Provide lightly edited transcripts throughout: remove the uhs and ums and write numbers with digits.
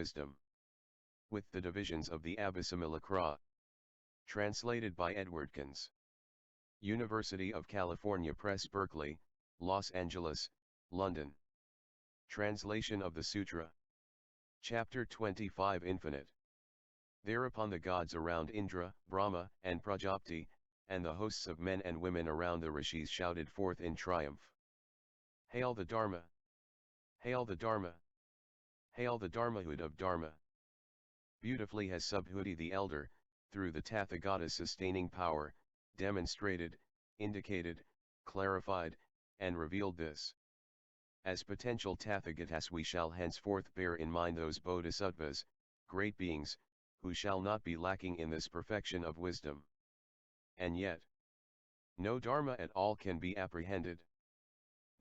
wisdom. With the divisions of the Abhisamilakra. Translated by Edward Conze. University of California Press, Berkeley, Los Angeles, London. Translation of the Sutra. Chapter 25 Infinite. Thereupon the gods around Indra, Brahma, and Prajapati, and the hosts of men and women around the rishis shouted forth in triumph. Hail the Dharma! Hail the Dharma! Hail the dharmahood of Dharma! Beautifully has Subhuti the elder, through the tathagatas sustaining power, demonstrated, indicated, clarified, and revealed this. As potential tathagatas we shall henceforth bear in mind those bodhisattvas, great beings, who shall not be lacking in this perfection of wisdom. And yet, no dharma at all can be apprehended.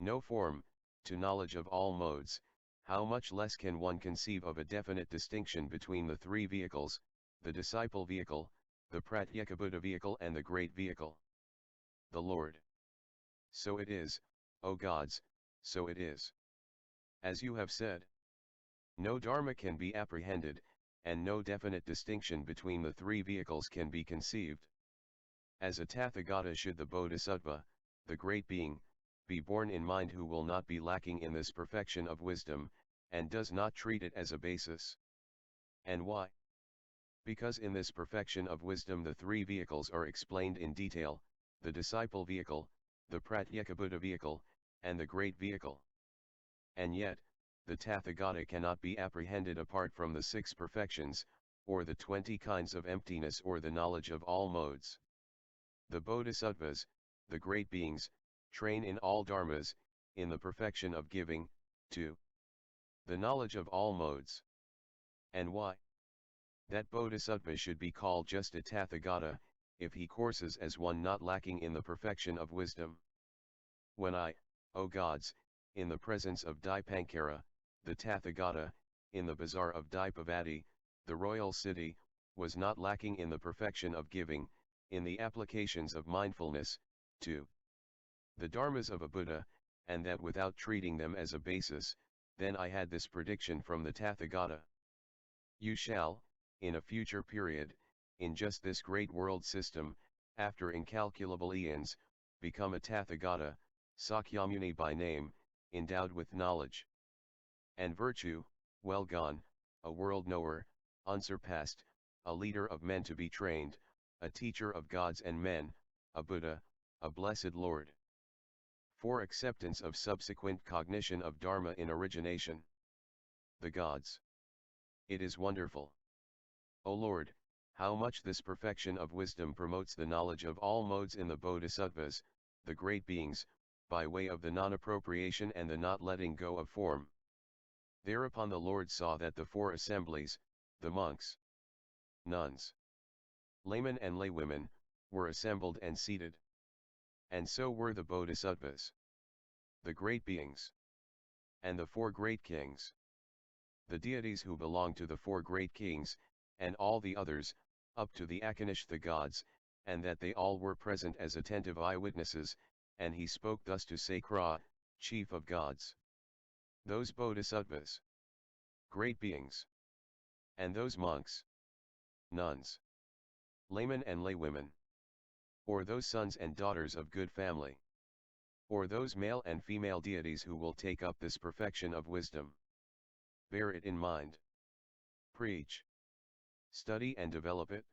No form, to knowledge of all modes, how much less can one conceive of a definite distinction between the three vehicles, the disciple vehicle, the pratyekabuddha-vehicle and the great vehicle. The Lord. So it is, O gods, so it is. As you have said, no dharma can be apprehended, and no definite distinction between the three vehicles can be conceived. As a tathagata should the bodhisattva, the great being, be borne in mind who will not be lacking in this perfection of wisdom, and does not treat it as a basis. And why? Because in this perfection of wisdom the three vehicles are explained in detail, the disciple vehicle, the pratyekabuddha-vehicle, and the great vehicle. And yet, the tathagata cannot be apprehended apart from the six perfections, or the 20 kinds of emptiness or the knowledge of all modes. The bodhisattvas, the great beings, train in all dharmas, in the perfection of giving, to the knowledge of all modes. And why? That bodhisattva should be called just a tathagata, if he courses as one not lacking in the perfection of wisdom. When I, O gods, in the presence of dipankara, the tathagata, in the bazaar of dipavati, the royal city, was not lacking in the perfection of giving, in the applications of mindfulness, to the dharmas of a Buddha, and that without treating them as a basis, then I had this prediction from the tathagata. You shall, in a future period, in just this great world system, after incalculable aeons, become a tathagata, Sakyamuni by name, endowed with knowledge and virtue, well gone, a world knower, unsurpassed, a leader of men to be trained, a teacher of gods and men, a Buddha, a blessed Lord. For acceptance of subsequent cognition of dharma in origination. The gods. It is wonderful. O Lord, how much this perfection of wisdom promotes the knowledge of all modes in the bodhisattvas, the great beings, by way of the non-appropriation and the not letting go of form. Thereupon the Lord saw that the four assemblies, the monks, nuns, laymen and laywomen, were assembled and seated. And so were the bodhisattvas, the great beings, and the four great kings. The deities who belong to the four great kings, and all the others, up to the Akanish the gods, and that they all were present as attentive eyewitnesses, and he spoke thus to Sakra, chief of gods. Those bodhisattvas, great beings, and those monks, nuns, laymen and laywomen, or those sons and daughters of good family, or those male and female deities who will take up this perfection of wisdom. Bear it in mind. Preach. Study and develop it.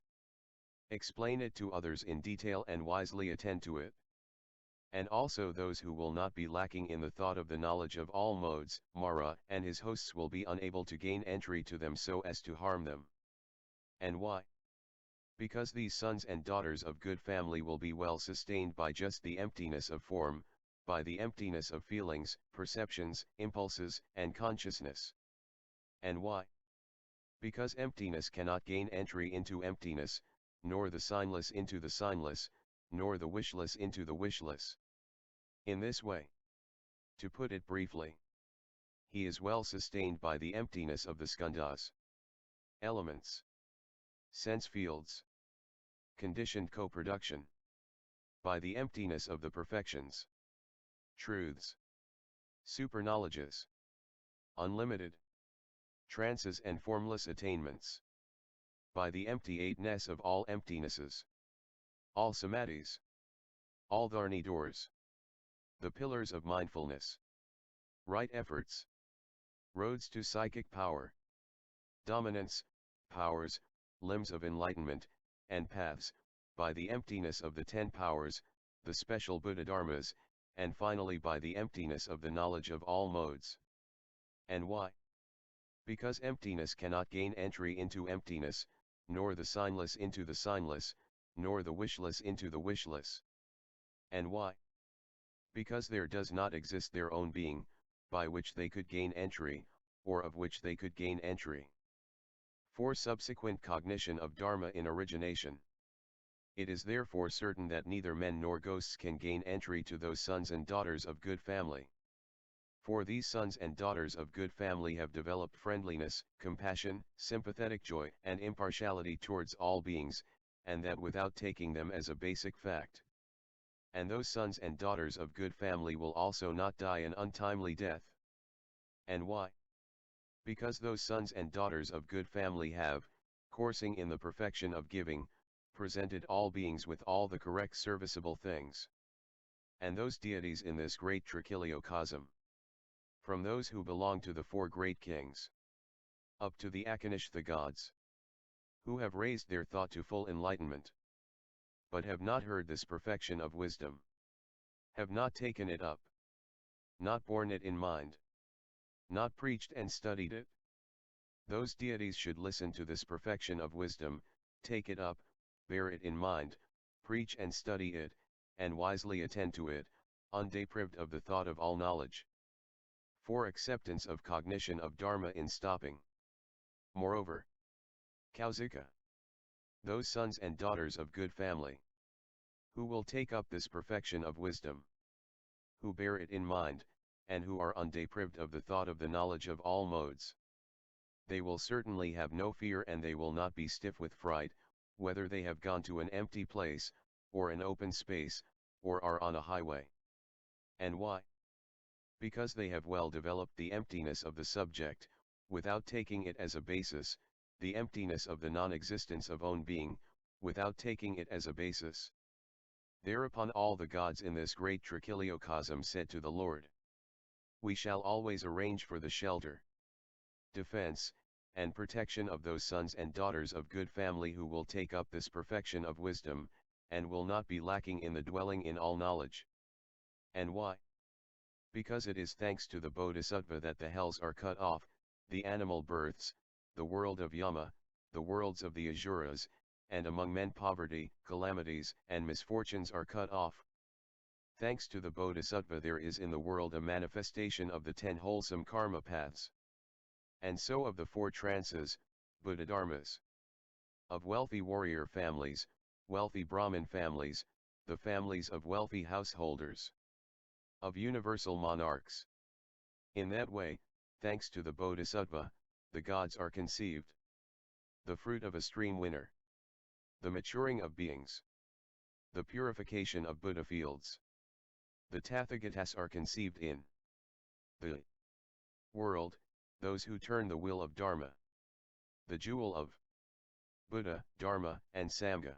Explain it to others in detail and wisely attend to it. And also those who will not be lacking in the thought of the knowledge of all modes, Mara and his hosts will be unable to gain entry to them so as to harm them. And why? Because these sons and daughters of good family will be well sustained by just the emptiness of form, by the emptiness of feelings, perceptions, impulses, and consciousness. And why? Because emptiness cannot gain entry into emptiness, nor the signless into the signless, nor the wishless into the wishless. In this way, to put it briefly, he is well sustained by the emptiness of the skandhas, elements, sense fields, conditioned co-production, by the emptiness of the perfections, truths, superknowledges, unlimited, trances and formless attainments. By the empty eightness of all emptinesses. All samadhis. All dharni doors. The pillars of mindfulness. Right efforts. Roads to psychic power. Dominance, powers, limbs of enlightenment, and paths, by the emptiness of the 10 powers, the special Buddha dharmas, and finally by the emptiness of the knowledge of all modes. And why? Because emptiness cannot gain entry into emptiness, nor the signless into the signless, nor the wishless into the wishless. And why? Because there does not exist their own being, by which they could gain entry, or of which they could gain entry. For subsequent cognition of dharma in origination. It is therefore certain that neither men nor ghosts can gain entry to those sons and daughters of good family. For these sons and daughters of good family have developed friendliness, compassion, sympathetic joy, and impartiality towards all beings, and that without taking them as a basic fact. And those sons and daughters of good family will also not die an untimely death. And why? Because those sons and daughters of good family have, coursing in the perfection of giving, presented all beings with all the correct serviceable things. And those deities in this great trichiliocosm, from those who belong to the 4 great kings, up to the Akanish the gods, who have raised their thought to full enlightenment, but have not heard this perfection of wisdom, have not taken it up, not borne it in mind, not preached and studied it. Those deities should listen to this perfection of wisdom, take it up, bear it in mind, preach and study it, and wisely attend to it, undeprived of the thought of all knowledge. For acceptance of cognition of dharma in stopping. Moreover, Kausika, those sons and daughters of good family, who will take up this perfection of wisdom, who bear it in mind, and who are undeprived of the thought of the knowledge of all modes. They will certainly have no fear and they will not be stiff with fright, whether they have gone to an empty place, or an open space, or are on a highway. And why? Because they have well developed the emptiness of the subject, without taking it as a basis, the emptiness of the non-existence of own being, without taking it as a basis. Thereupon all the gods in this great trichiliocosm said to the Lord, we shall always arrange for the shelter, defense, and protection of those sons and daughters of good family who will take up this perfection of wisdom, and will not be lacking in the dwelling in all knowledge. And why? Because it is thanks to the bodhisattva that the hells are cut off, the animal births, the world of Yama, the worlds of the Asuras, and among men poverty, calamities, and misfortunes are cut off. Thanks to the bodhisattva there is in the world a manifestation of the 10 wholesome karma paths. And so of the 4 trances, Buddha dharmas. Of wealthy warrior families, wealthy Brahmin families, the families of wealthy householders. Of universal monarchs. In that way, thanks to the bodhisattva, the gods are conceived. The fruit of a stream winner. The maturing of beings. The purification of Buddha fields. The tathagatas are conceived in the world, those who turn the will of dharma. The jewel of Buddha, Dharma, and Sangha.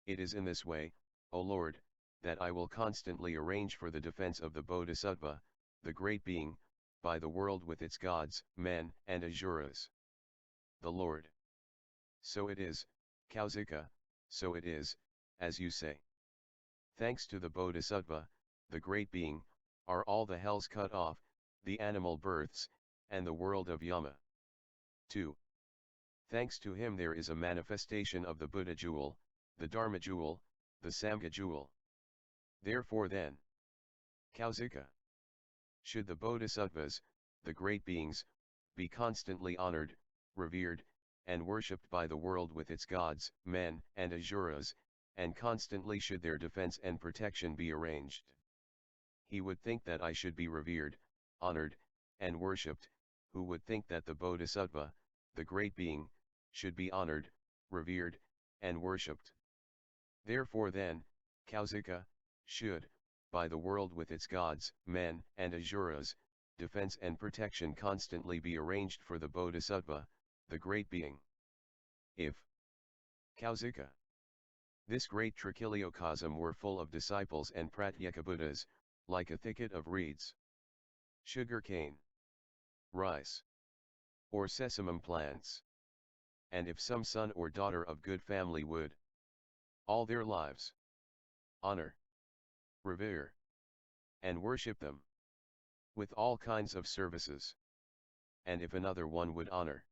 It is in this way, O Lord, that I will constantly arrange for the defense of the bodhisattva, the great being, by the world with its gods, men, and asuras. The Lord. So it is, Kausika, so it is, as you say. Thanks to the bodhisattva, the great being, are all the hells cut off, the animal births, and the world of Yama. 2. Thanks to him there is a manifestation of the Buddha jewel, the Dharma jewel, the Sangha jewel. Therefore then, Kausika, should the bodhisattvas, the great beings, be constantly honored, revered, and worshipped by the world with its gods, men, and asuras, and constantly should their defense and protection be arranged. He would think that I should be revered, honored, and worshipped, who would think that the bodhisattva, the great being, should be honored, revered, and worshipped. Therefore then, Kausika, should, by the world with its gods, men, and asuras, defense and protection constantly be arranged for the bodhisattva, the great being. If Kausika, this great trichiliocosm were full of disciples and pratyekabuddhas, like a thicket of reeds, sugar cane, rice, or sesamum plants, and if some son or daughter of good family would, all their lives, honor, revere, and worship them, with all kinds of services, and if another one would honor,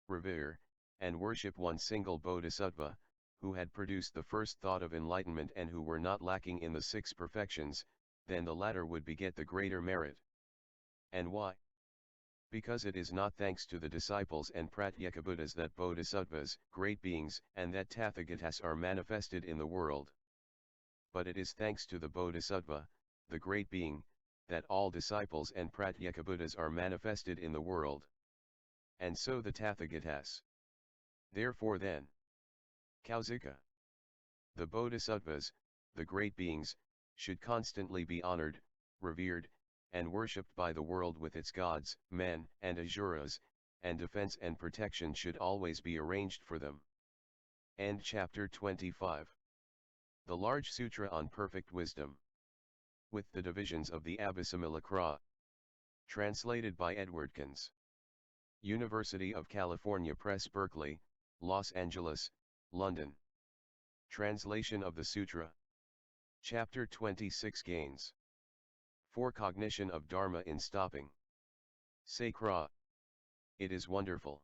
revere, and worship one single bodhisattva, who had produced the first thought of enlightenment and who were not lacking in the 6 perfections, then the latter would beget the greater merit. And why? Because it is not thanks to the disciples and pratyekabuddhas that bodhisattvas, great beings, and that tathagatas are manifested in the world. But it is thanks to the bodhisattva, the great being, that all disciples and pratyekabuddhas are manifested in the world. And so the tathagatas. Therefore then, Kausika, the bodhisattvas, the great beings, should constantly be honored, revered, and worshipped by the world with its gods, men, and asuras, and defense and protection should always be arranged for them. End chapter 25. The large Sutra on Perfect Wisdom. With the divisions of the Abhisamilakra. Translated by Edward Conze. University of California Press, Berkeley, Los Angeles, London. Translation of the Sutra. Chapter 26 Gains. For cognition of dharma in stopping. Sakra. It is wonderful,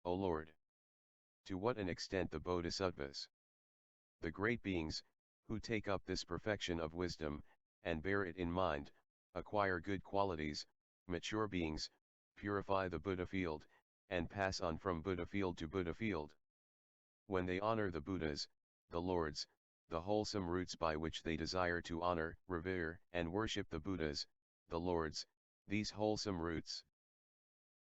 O Lord, to what an extent the bodhisattvas, the great beings, who take up this perfection of wisdom, and bear it in mind, acquire good qualities, mature beings, purify the Buddha field, and pass on from Buddha field to Buddha field. When they honor the Buddhas, the Lords, the wholesome roots by which they desire to honor, revere, and worship the Buddhas, the Lords, these wholesome roots,